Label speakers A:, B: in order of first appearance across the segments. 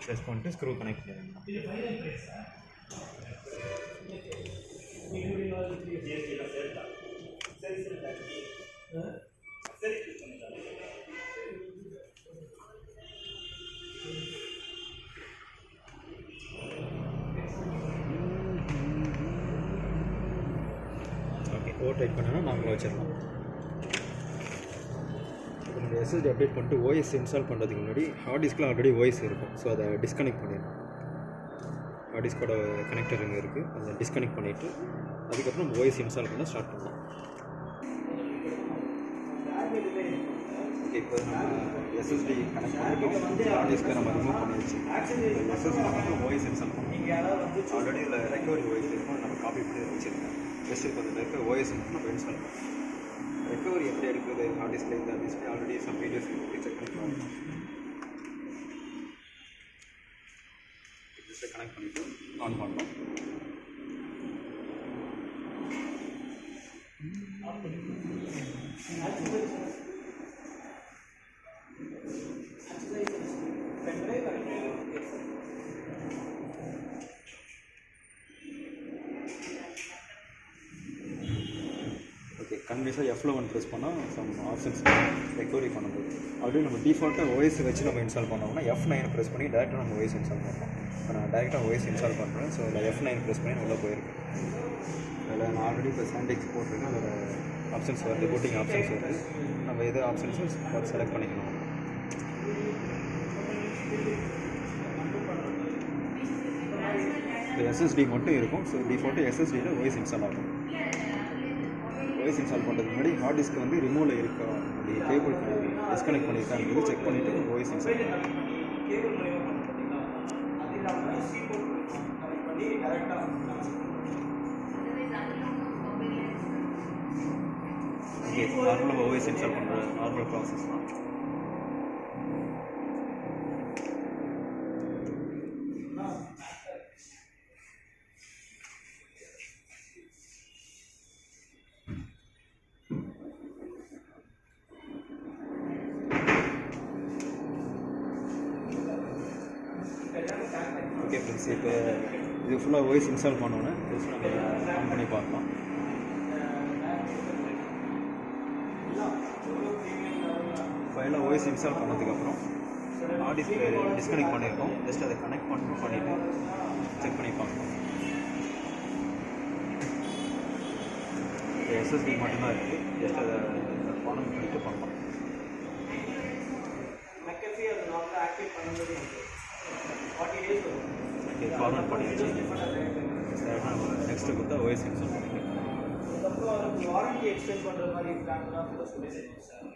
A: Press பண்ணிட்டு screw connect பண்ணிடுங்க. Okay, board tight பண்ணால் நாமளும் வச்சிடலாம். இப்போ நம்ம எஸ்எஸ்டி அப்டேட் பண்ணிட்டு ஓஎஸ் இன்ஸ்டால் பண்ணுறதுக்கு முன்னாடி ஹார்ட் டிஸ்கில் ஆல்ரெடி ஓஎஸ் இருக்கும். ஸோ அதை டிஸ்கனெக்ட் பண்ணிடணும். ஹார்ட் டிஸ்கோட கனெக்டர் இங்கே இருக்குது, அதை டிஸ்கனெக்ட் பண்ணிவிட்டு அதுக்கப்புறம் நம்ம ஓஎஸ் இன்ஸ்டால் பண்ண ஸ்டார்ட் பண்ணலாம். ஓகே, இப்போ நம்ம எஸ்எஸ்டி கனெக்ட் பண்ணிவிட்டு ஹார்ட் டிஸ்கை நம்ம ரிமூவ் பண்ணிடுச்சு. எஸ்எஸ்டி நம்ம ஓஎஸ் இன்ஸ்டால் பண்ணோம். ஆல்ரெடி இதில் ரெக்கவரி ஓஎஸ் இருக்கும், நம்ம காப்பி பண்ணி வச்சுருக்கேன். ஜஸ்ட் இப்போ இந்த இருக்க ஓஎஸ் நம்ம இன்ஸ்டால் பண்ணோம். ரெக்கவரி எப்படி எடுக்கிறது ஹார்ட் டிஸ்கில் இந்த display already some videos check பண்ணிக்கலாம். டிஸ்பிளே கனெக்ட் பண்ணிவிட்டு ஆன் பண்ணோம். ஓகே, கன்வியஸாக F11 ப்ரெஸ் பண்ணால் சம் ஆப்ஷன்ஸ் ரெக்கவரி பண்ணும்போது ஆல்ரெடி நம்ம டிஃபால்ட்டாக ஓஎஸ் வச்சு நம்ம இன்ஸ்டால் பண்ணோம்னா F9 ப்ரெஸ் பண்ணி டேரெக்டாக நம்ம ஓஎஸ் இன்ஸ்டால் பண்ணுறோம். இப்போ நான் டேரெக்டாக ஓஎஸ் இன்ஸ்டால் பண்ணுறேன். ஸோ அதில் F9 ப்ரெஸ் பண்ணி உள்ளே போயிருக்கு. அதில் நான் ஆல்ரெடி இப்போ சாண்டிக்ஸ் போட்டிருக்கேன். அதில் ஆப்ஷன்ஸ் வருது, பூட்டிங் ஆப்ஷன்ஸ் வருது. நம்ம எது ஆப்ஷன்ஸும் செலக்ட் பண்ணிக்கணும். இப்போ எஸ்எஸ்டி மட்டும் இருக்கும். ஸோ டிஃபால்ட்டு எஸ்எஸ்டியில் ஓஎஸ் இன்ஸ்டால் ஆகும். ஓஎஸ் இன்ஸ்டால் பண்ணுறதுக்கு முன்னாடி ஹார்ட் டிஸ்க் வந்து ரிமூவில் இருக்கா, அப்படி கேபிள் டிஸ்கனெக்ட் பண்ணியிருக்காங்கிறது செக் பண்ணிவிட்டு ஓஎஸ் இன்ஸ்டால் பண்ணுவோம். ஓகே, நார்மலாக ஓஎஸ் இன்ஸ்டால் பண்ணுற நார்மல் ப்ராசஸ் தான். ஓகே ஃப்ரெண்ட்ஸ், இப்போ இது ஃபுல்லாக ஓஎஸ் இன்ஸ்டால் பண்ணோன்னே ஜஸ்ட் நம்ம ஆன் பண்ணி பார்க்கலாம். ஃபைலாக ஓஎஸ் இன்ஸ்டால் பண்ணதுக்கப்புறம் ஹார்ட் டிஸ்க் டிஸ்கனெக்ட் பண்ணியிருக்கோம். ஜஸ்ட் அதை கனெக்ட் பண்ணிவிட்டு செக் பண்ணி பார்க்கலாம். எஸ்எஸ்டி மட்டும்தான் இருக்குது. ஜஸ்ட் அதை ஃபார்ம் பண்ணிட்டு பண்ணலாம். ஓகே, ஃபார்மேட் பண்ணிடுச்சு. நெக்ஸ்ட்டு கொடுத்தா ஓஎஸ் இன்ஸ்டால் பண்ணிக்கலாம். வாரண்டி எக்ஸ்டெண்ட் பண்ணுற மாதிரி பிளான்னா கூட சொல்லிடுங்க சார்.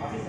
A: ஆஃபீஸ்